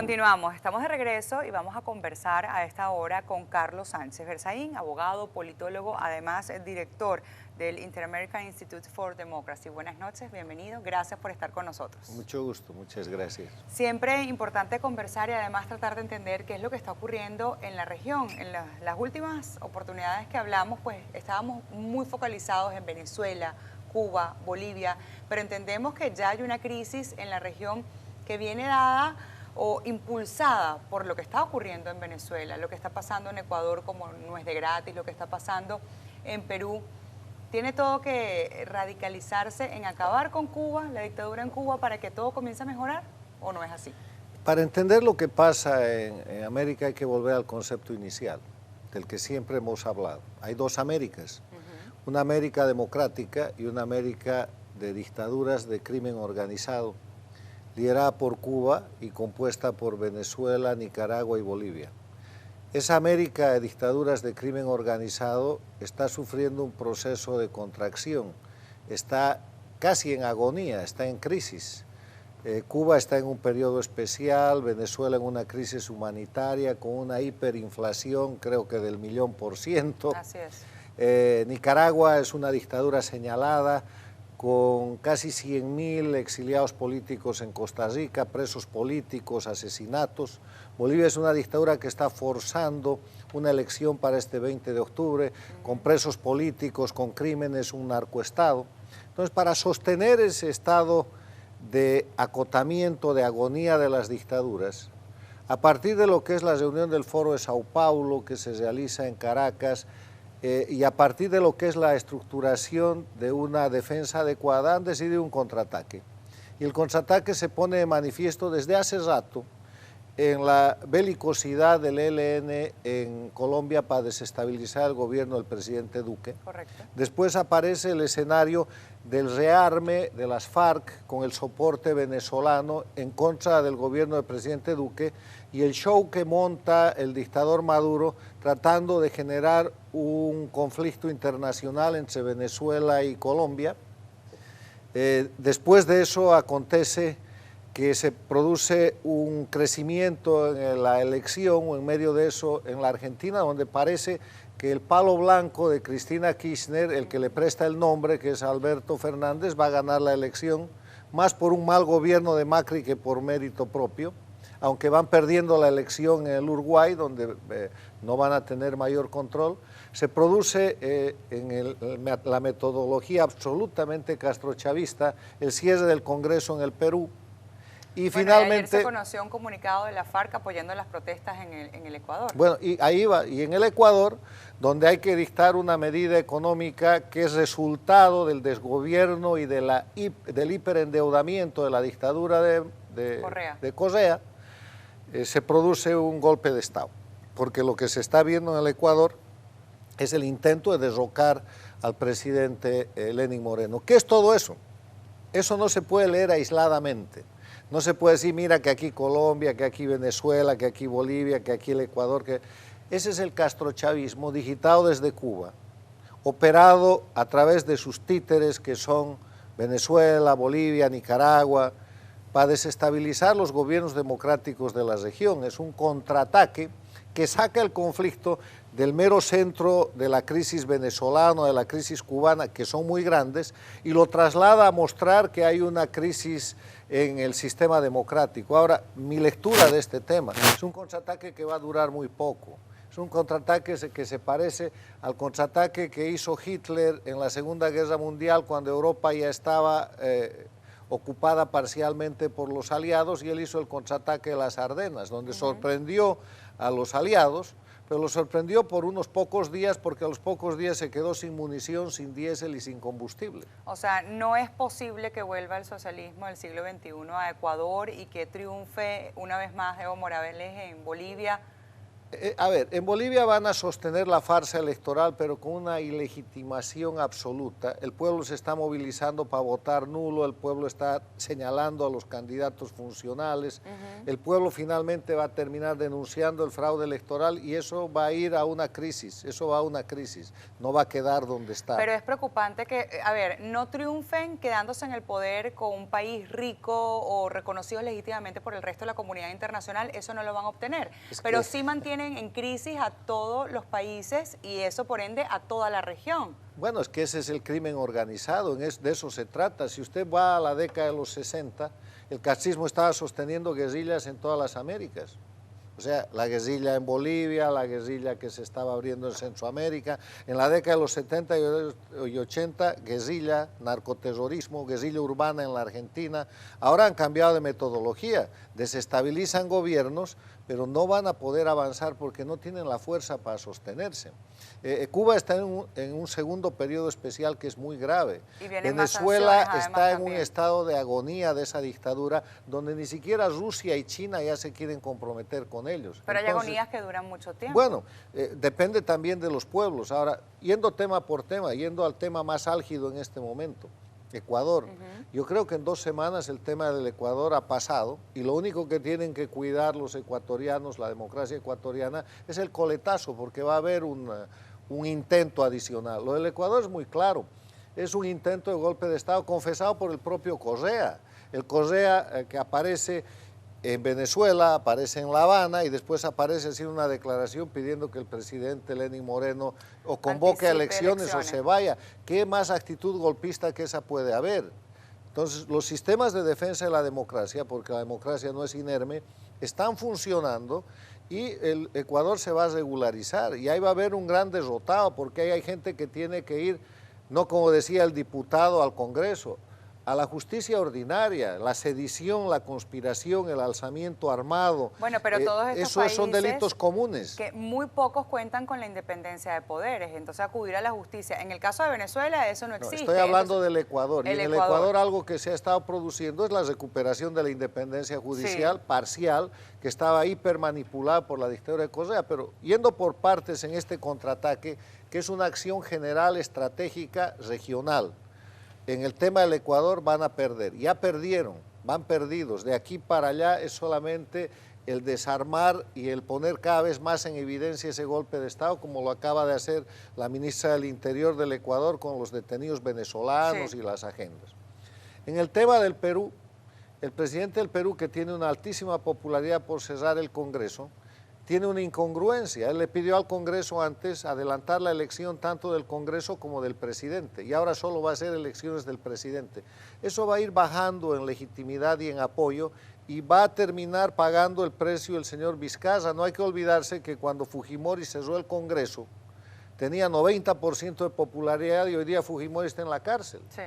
Continuamos, estamos de regreso y vamos a conversar a esta hora con Carlos Sánchez Berzaín, abogado, politólogo, además director del Inter-American Institute for Democracy. Buenas noches, bienvenido, gracias por estar con nosotros. Mucho gusto, muchas gracias. Siempre importante conversar y además tratar de entender qué es lo que está ocurriendo en la región. En las últimas oportunidades que hablamos, pues estábamos muy focalizados en Venezuela, Cuba, Bolivia, pero entendemos que ya hay una crisis en la región que viene dada o impulsada por lo que está ocurriendo en Venezuela, lo que está pasando en Ecuador como no es de gratis, lo que está pasando en Perú. ¿Tiene todo que radicalizarse en acabar con Cuba, la dictadura en Cuba, para que todo comience a mejorar o no es así? Para entender lo que pasa en América hay que volver al concepto inicial, del que siempre hemos hablado. Hay dos Américas, una América democrática y una América de dictaduras de crimen organizado, liderada por Cuba y compuesta por Venezuela, Nicaragua y Bolivia. Esa América de dictaduras de crimen organizado está sufriendo un proceso de contracción, está casi en agonía, está en crisis. Cuba está en un periodo especial, Venezuela en una crisis humanitaria con una hiperinflación, creo que del 1.000.000%. Así es. Nicaragua es una dictadura señalada, con casi 100.000 exiliados políticos en Costa Rica, presos políticos, asesinatos. Bolivia es una dictadura que está forzando una elección para este 20 de octubre, con presos políticos, con crímenes, un narcoestado. Entonces, para sostener ese estado de acotamiento, de agonía de las dictaduras, a partir de lo que es la reunión del Foro de Sao Paulo, que se realiza en Caracas, y a partir de lo que es la estructuración de una defensa adecuada, han decidido un contraataque. Y el contraataque se pone de manifiesto desde hace rato en la belicosidad del ELN en Colombia para desestabilizar el gobierno del presidente Duque. Correcto. Después aparece el escenario del rearme de las FARC con el soporte venezolano en contra del gobierno del presidente Duque y el show que monta el dictador Maduro tratando de generar un conflicto internacional entre Venezuela y Colombia. Después de eso acontece que se produce un crecimiento en la elección o en medio de eso en la Argentina, donde parece que el palo blanco de Cristina Kirchner, el que le presta el nombre, que es Alberto Fernández, va a ganar la elección, más por un mal gobierno de Macri que por mérito propio, aunque van perdiendo la elección en el Uruguay, donde no van a tener mayor control. Se produce la metodología absolutamente castrochavista, el cierre del Congreso en el Perú, y finalmente ayer se conoció un comunicado de la FARC apoyando las protestas en el Ecuador. Bueno, y ahí va, y en el Ecuador, donde hay que dictar una medida económica que es resultado del desgobierno y del hiperendeudamiento de la dictadura de Correa, se produce un golpe de Estado, porque lo que se está viendo en el Ecuador es el intento de derrocar al presidente Lenín Moreno. ¿Qué es todo eso? Eso no se puede leer aisladamente. No se puede decir, mira, que aquí Colombia, que aquí Venezuela, que aquí Bolivia, que aquí el Ecuador. Ese es el castrochavismo digitado desde Cuba, operado a través de sus títeres que son Venezuela, Bolivia, Nicaragua, para desestabilizar los gobiernos democráticos de la región. Es un contraataque que saca el conflicto del mero centro de la crisis venezolana, de la crisis cubana, que son muy grandes, y lo traslada a mostrar que hay una crisis en el sistema democrático. Ahora, mi lectura de este tema es un contraataque que va a durar muy poco. Es un contraataque que se parece al contraataque que hizo Hitler en la Segunda Guerra Mundial, cuando Europa ya estaba ocupada parcialmente por los aliados, y él hizo el contraataque de las Ardenas, donde sorprendió a los aliados, pero lo sorprendió por unos pocos días, porque a los pocos días se quedó sin munición, sin diésel y sin combustible. O sea, no es posible que vuelva el socialismo del siglo XXI a Ecuador y que triunfe una vez más Evo Morales en Bolivia. A ver, en Bolivia van a sostener la farsa electoral, pero con una ilegitimación absoluta. El pueblo se está movilizando para votar nulo, el pueblo está señalando a los candidatos funcionales, el pueblo finalmente va a terminar denunciando el fraude electoral y eso va a ir a una crisis, no va a quedar donde está. Pero es preocupante que, a ver, no triunfen quedándose en el poder con un país rico o reconocido legítimamente por el resto de la comunidad internacional, eso no lo van a obtener, pero sí mantienen en crisis a todos los países y eso por ende a toda la región. Bueno, es que ese es el crimen organizado, de eso se trata. Si usted va a la década de los 60, el castrismo estaba sosteniendo guerrillas en todas las Américas. O sea, la guerrilla en Bolivia, la guerrilla que se estaba abriendo en Centroamérica. En la década de los 70 y 80, guerrilla, narcoterrorismo, guerrilla urbana en la Argentina. Ahora han cambiado de metodología, desestabilizan gobiernos, pero no van a poder avanzar porque no tienen la fuerza para sostenerse. Cuba está en un segundo periodo especial que es muy grave. Venezuela está en un estado de agonía de esa dictadura, donde ni siquiera Rusia y China ya se quieren comprometer con ellos. Pero hay agonías que duran mucho tiempo. Bueno, depende también de los pueblos. Ahora, yendo tema por tema, yendo al tema más álgido en este momento, Ecuador. Yo creo que en 2 semanas el tema del Ecuador ha pasado y lo único que tienen que cuidar los ecuatorianos, la democracia ecuatoriana, es el coletazo, porque va a haber un intento adicional. Lo del Ecuador es muy claro, es un intento de golpe de Estado confesado por el propio Correa. El Correa que aparece en Venezuela, aparece en La Habana y después aparece haciendo una declaración pidiendo que el presidente Lenín Moreno o convoque a elecciones o se vaya. ¿Qué más actitud golpista que esa puede haber? Entonces, los sistemas de defensa de la democracia, porque la democracia no es inerme, están funcionando y el Ecuador se va a regularizar y ahí va a haber un gran derrotado porque ahí hay gente que tiene que ir, no como decía el diputado, al Congreso, a la justicia ordinaria, la sedición, la conspiración, el alzamiento armado. Bueno, pero todos estos países son delitos comunes. Que muy pocos cuentan con la independencia de poderes, entonces acudir a la justicia. En el caso de Venezuela eso no existe. Estoy hablando del Ecuador. Y en el Ecuador algo que se ha estado produciendo es la recuperación de la independencia judicial parcial, que estaba hipermanipulada por la dictadura de Correa. Pero yendo por partes en este contraataque, que es una acción general, estratégica, regional. En el tema del Ecuador van a perder, ya perdieron, van perdidos, de aquí para allá es solamente el desarmar y el poner cada vez más en evidencia ese golpe de Estado, como lo acaba de hacer la ministra del Interior del Ecuador con los detenidos venezolanos y las agendas. En el tema del Perú, el presidente del Perú, que tiene una altísima popularidad por cerrar el Congreso, tiene una incongruencia. Él le pidió al Congreso antes adelantar la elección tanto del Congreso como del presidente y ahora solo va a ser elecciones del presidente. Eso va a ir bajando en legitimidad y en apoyo y va a terminar pagando el precio el señor Vizcarra. No hay que olvidarse que cuando Fujimori cerró el Congreso tenía 90% de popularidad y hoy día Fujimori está en la cárcel. Sí.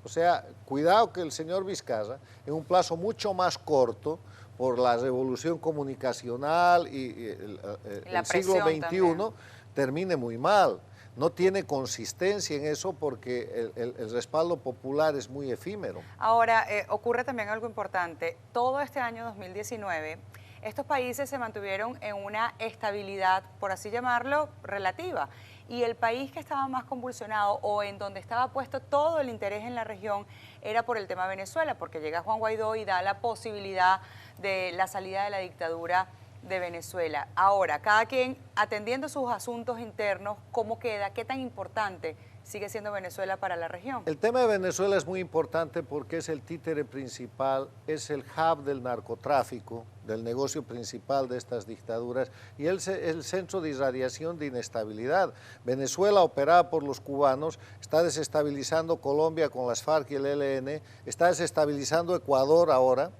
O sea, cuidado que el señor Vizcarra, en un plazo mucho más corto, por la revolución comunicacional y el siglo XXI, termine muy mal. No tiene consistencia en eso porque el respaldo popular es muy efímero. Ahora, ocurre también algo importante. Todo este año 2019, estos países se mantuvieron en una estabilidad, por así llamarlo, relativa. Y el país que estaba más convulsionado o en donde estaba puesto todo el interés en la región era por el tema de Venezuela, porque llega Juan Guaidó y da la posibilidad de la salida de la dictadura de Venezuela. Ahora, cada quien atendiendo sus asuntos internos, ¿cómo queda? ¿Qué tan importante sigue siendo Venezuela para la región? El tema de Venezuela es muy importante porque es el títere principal, es el hub del narcotráfico, del negocio principal de estas dictaduras y el centro de irradiación de inestabilidad. Venezuela, operada por los cubanos, está desestabilizando Colombia con las FARC y el ELN, está desestabilizando Ecuador ahora,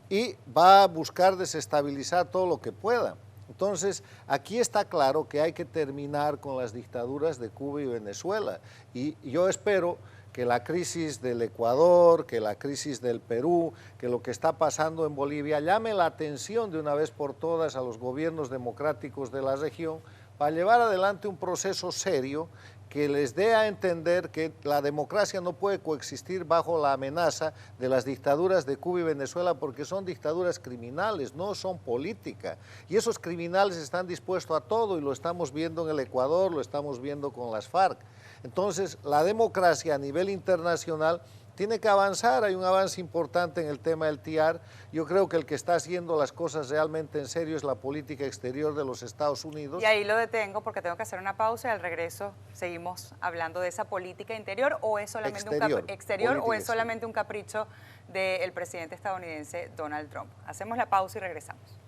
y va a buscar desestabilizar todo lo que pueda. Entonces, aquí está claro que hay que terminar con las dictaduras de Cuba y Venezuela. Y yo espero que la crisis del Ecuador, que la crisis del Perú, que lo que está pasando en Bolivia llame la atención de una vez por todas a los gobiernos democráticos de la región para llevar adelante un proceso serio que les dé a entender que la democracia no puede coexistir bajo la amenaza de las dictaduras de Cuba y Venezuela, porque son dictaduras criminales, no son política. Y esos criminales están dispuestos a todo, y lo estamos viendo en el Ecuador, lo estamos viendo con las FARC. Entonces, la democracia a nivel internacional tiene que avanzar. Hay un avance importante en el tema del TIAR. Yo creo que el que está haciendo las cosas realmente en serio es la política exterior de los Estados Unidos. Y ahí lo detengo porque tengo que hacer una pausa y al regreso seguimos hablando de esa política interior, o es solamente o es solamente un capricho del presidente estadounidense Donald Trump. Hacemos la pausa y regresamos.